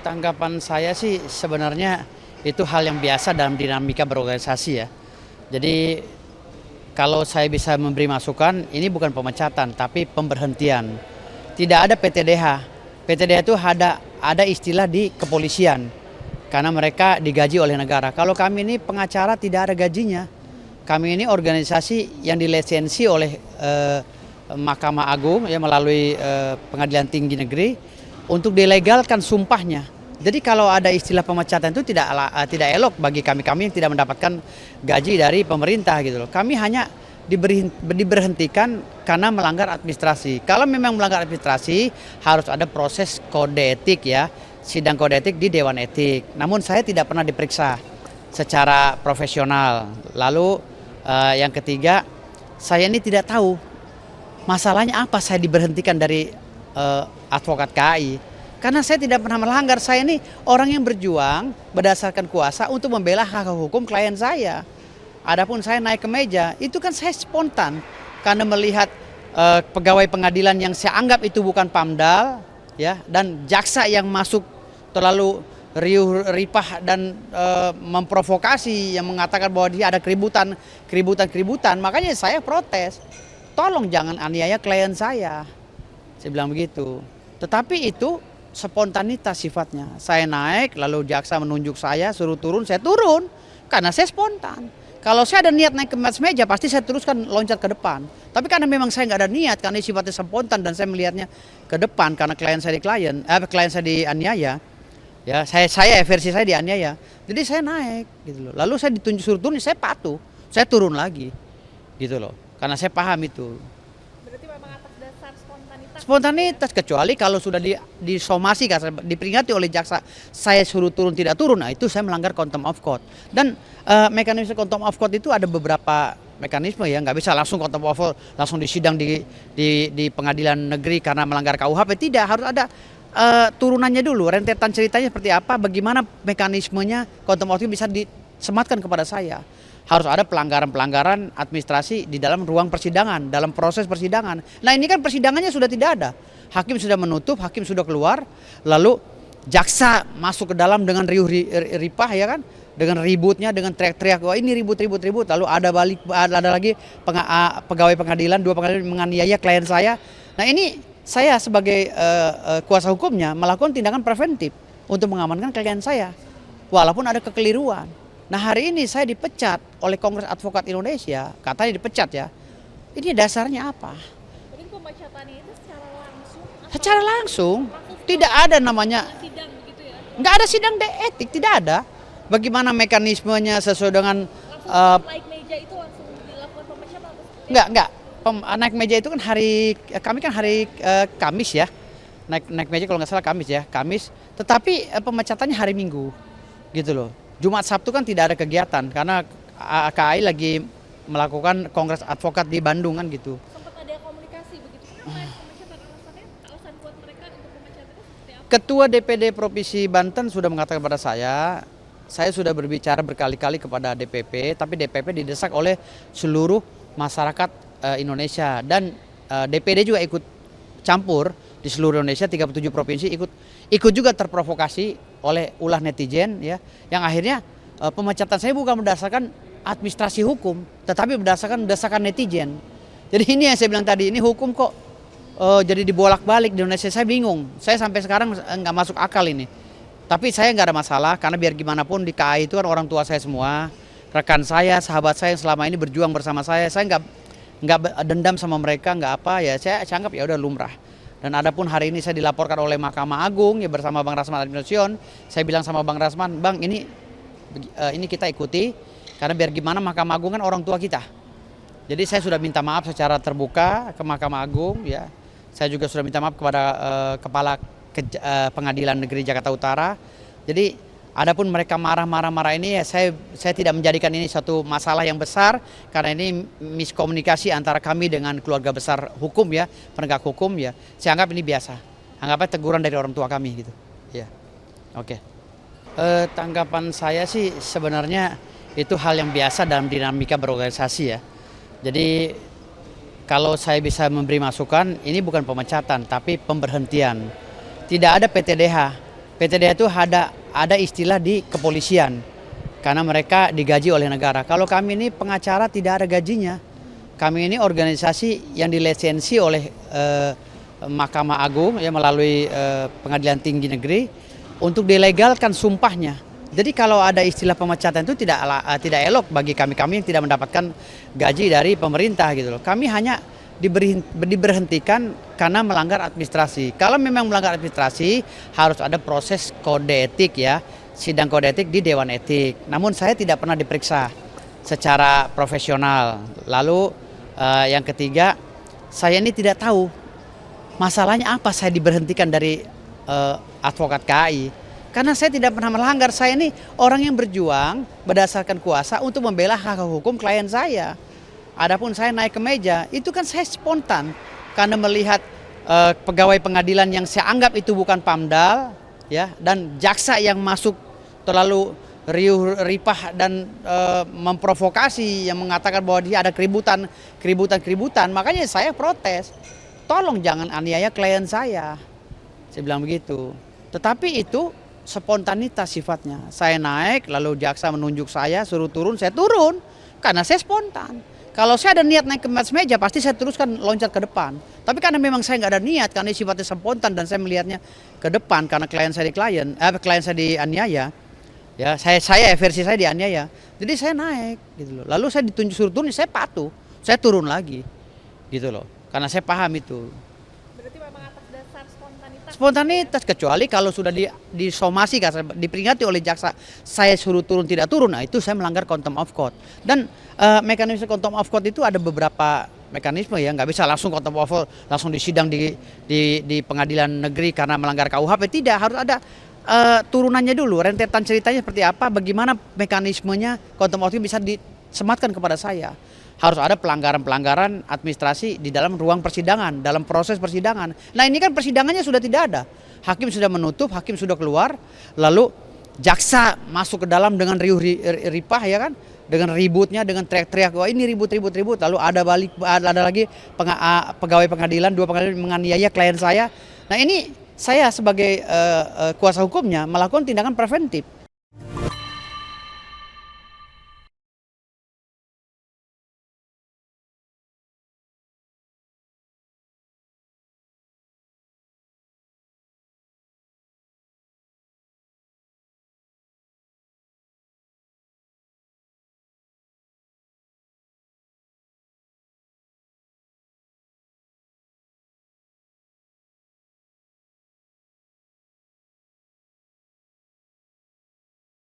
Tanggapan saya sih sebenarnya itu hal yang biasa dalam dinamika berorganisasi ya. Jadi kalau saya bisa memberi masukan, ini bukan pemecatan tapi pemberhentian. Tidak ada PTDH. PTDH itu ada istilah di kepolisian karena mereka digaji oleh negara. Kalau kami ini pengacara tidak ada gajinya. Kami ini organisasi yang dilisensi oleh Mahkamah Agung ya melalui Pengadilan Tinggi Negeri untuk dilegalkan sumpahnya. Jadi kalau ada istilah pemecatan itu tidak elok bagi kami yang tidak mendapatkan gaji dari pemerintah gitu loh. Kami hanya diberhentikan karena melanggar administrasi. Kalau memang melanggar administrasi harus ada proses kode etik ya, sidang kode etik di Dewan Etik. Namun saya tidak pernah diperiksa secara profesional. Lalu yang ketiga, saya ini tidak tahu masalahnya apa saya diberhentikan dari advokat KAI. Karena saya tidak pernah melanggar, saya ini orang yang berjuang berdasarkan kuasa untuk membela hak hukum klien saya. Adapun saya naik ke meja, itu kan saya spontan karena melihat pegawai pengadilan yang saya anggap itu bukan PAMDAL, ya, dan jaksa yang masuk terlalu riuh ripah dan memprovokasi yang mengatakan bahwa dia ada keributan, makanya saya protes. Tolong jangan aniaya klien saya bilang begitu. Tetapi itu spontanitas sifatnya. Saya naik, lalu jaksa menunjuk saya, suruh turun, saya turun. Karena saya spontan. Kalau saya ada niat naik ke atas meja, pasti saya teruskan loncat ke depan. Tapi karena memang saya nggak ada niat, karena sifatnya spontan dan saya melihatnya ke depan, karena klien saya dianiaya. Ya, versi saya dianiaya. Jadi saya naik, gitu loh. Lalu saya ditunjuk suruh turun, saya patuh. Saya turun lagi, gitu loh. Karena saya paham itu. Berarti memang atas dasar spontanitas. Spontanitas, kecuali kalau sudah disomasi, diperingati oleh jaksa, saya suruh turun tidak turun, nah itu saya melanggar contempt of court. Dan mekanisme contempt of court itu ada beberapa mekanisme ya, nggak bisa langsung contempt of court, langsung disidang di pengadilan negeri karena melanggar KUHP, tidak, harus ada turunannya dulu, rentetan ceritanya seperti apa, bagaimana mekanismenya contempt of court bisa disematkan kepada saya. Harus ada pelanggaran-pelanggaran administrasi di dalam ruang persidangan, dalam proses persidangan. Nah ini kan persidangannya sudah tidak ada. Hakim sudah menutup, hakim sudah keluar, lalu jaksa masuk ke dalam dengan riuh ripah ya kan, dengan ributnya, dengan teriak-teriak, wah ini ribut, lalu ada lagi pegawai pengadilan, dua pengadilan menganiaya klien saya. Nah ini saya sebagai kuasa hukumnya melakukan tindakan preventif untuk mengamankan klien saya, walaupun ada kekeliruan. Nah hari ini saya dipecat oleh Kongres Advokat Indonesia, katanya dipecat ya. Ini dasarnya apa? Mungkin pemecatannya itu secara langsung. Secara langsung, tidak ada namanya, Sidang begitu ya. nggak ada sidang etik, tidak ada. Bagaimana mekanismenya sesuai dengan Langsung naik meja itu langsung dilakukan pemecatan atau nggak. Naik meja itu kan kami kan hari Kamis ya. Naik meja kalau nggak salah Kamis ya, Kamis. Tetapi pemecatannya hari Minggu, gitu loh. Jumat Sabtu kan tidak ada kegiatan karena KAI lagi melakukan Kongres Advokat di Bandung kan gitu. sempat ada komunikasi begitu. Kenapa pemecatan alasannya? Alasan buat mereka untuk pemecatannya seperti apa? Ketua DPD Provinsi Banten sudah mengatakan kepada saya sudah berbicara berkali-kali kepada DPP, tapi DPP didesak oleh seluruh masyarakat Indonesia dan DPD juga ikut campur di seluruh Indonesia, 37 provinsi ikut juga terprovokasi oleh ulah netizen ya, yang akhirnya pemecatan saya bukan berdasarkan administrasi hukum, tetapi berdasarkan desakan netizen. Jadi ini yang saya bilang tadi, ini hukum kok jadi dibolak-balik di Indonesia, saya bingung. Saya sampai sekarang nggak masuk akal ini. Tapi saya nggak ada masalah karena biar gimana pun di KAI itu kan orang tua saya semua, rekan saya, sahabat saya yang selama ini berjuang bersama saya nggak dendam sama mereka, nggak apa ya, saya anggap ya udah lumrah. Dan adapun hari ini saya dilaporkan oleh Mahkamah Agung ya bersama Bang Rasman Administration, saya bilang sama Bang Rasman, Bang ini kita ikuti karena biar gimana Mahkamah Agung kan orang tua kita. Jadi saya sudah minta maaf secara terbuka ke Mahkamah Agung ya. Saya juga sudah minta maaf kepada Kepala Pengadilan Negeri Jakarta Utara. Jadi adapun mereka marah ini ya saya tidak menjadikan ini satu masalah yang besar karena ini miskomunikasi antara kami dengan keluarga besar hukum ya, penegak hukum ya. Saya anggap ini biasa. Anggapnya teguran dari orang tua kami gitu. Ya. Oke. Tanggapan saya sih sebenarnya itu hal yang biasa dalam dinamika berorganisasi ya. Jadi kalau saya bisa memberi masukan, ini bukan pemecatan tapi pemberhentian. Tidak ada PTDH. PTDH itu ada istilah di kepolisian karena mereka digaji oleh negara. Kalau kami ini pengacara tidak ada gajinya. Kami ini organisasi yang dilisensi oleh Mahkamah Agung ya melalui Pengadilan Tinggi Negeri untuk dilegalkan sumpahnya. Jadi kalau ada istilah pemecatan itu tidak elok bagi kami yang tidak mendapatkan gaji dari pemerintah gitu loh. Kami hanya diberhentikan karena melanggar administrasi. Kalau memang melanggar administrasi harus ada proses kode etik ya, sidang kode etik di Dewan Etik. Namun saya tidak pernah diperiksa secara profesional. Lalu yang ketiga, saya ini tidak tahu masalahnya apa saya diberhentikan dari advokat KAI. Karena saya tidak pernah melanggar, saya ini orang yang berjuang berdasarkan kuasa untuk membela hak hukum klien saya. Adapun saya naik ke meja, itu kan saya spontan karena melihat pegawai pengadilan yang saya anggap itu bukan PAMDAL, ya, dan jaksa yang masuk terlalu riuh ripah dan memprovokasi yang mengatakan bahwa dia ada keributan. Makanya saya protes, tolong jangan aniaya klien saya bilang begitu. Tetapi itu spontanitas sifatnya. Saya naik, lalu jaksa menunjuk saya, suruh turun, saya turun karena saya spontan. Kalau saya ada niat naik ke atas meja, pasti saya teruskan loncat ke depan. Tapi karena memang saya nggak ada niat, karena sifatnya spontan dan saya melihatnya ke depan karena klien saya dianiaya, ya versi saya dianiaya. Jadi saya naik, gitu loh. Lalu saya ditunjuk suruh turun, saya patuh, saya turun lagi, gitu loh. Karena saya paham itu. Berarti memang atas dasar spontanitas. Spontanitas, kecuali kalau sudah disomasi, diperingati oleh jaksa, saya suruh turun tidak turun, nah itu saya melanggar contempt of court. Dan mekanisme contempt of court itu ada beberapa mekanisme ya, nggak bisa langsung contempt of court, langsung disidang di pengadilan negeri karena melanggar KUHP, tidak, harus ada turunannya dulu, rentetan ceritanya seperti apa, bagaimana mekanismenya contempt of court bisa disematkan kepada saya. Harus ada pelanggaran-pelanggaran administrasi di dalam ruang persidangan, dalam proses persidangan. Nah ini kan persidangannya sudah tidak ada. Hakim sudah menutup, hakim sudah keluar, lalu jaksa masuk ke dalam dengan riuh ripah ya kan, dengan ributnya, dengan teriak-teriak, wah ini ribut. Lalu ada lagi pegawai pengadilan, 2 pengadilan menganiaya klien saya. Nah ini saya sebagai kuasa hukumnya melakukan tindakan preventif.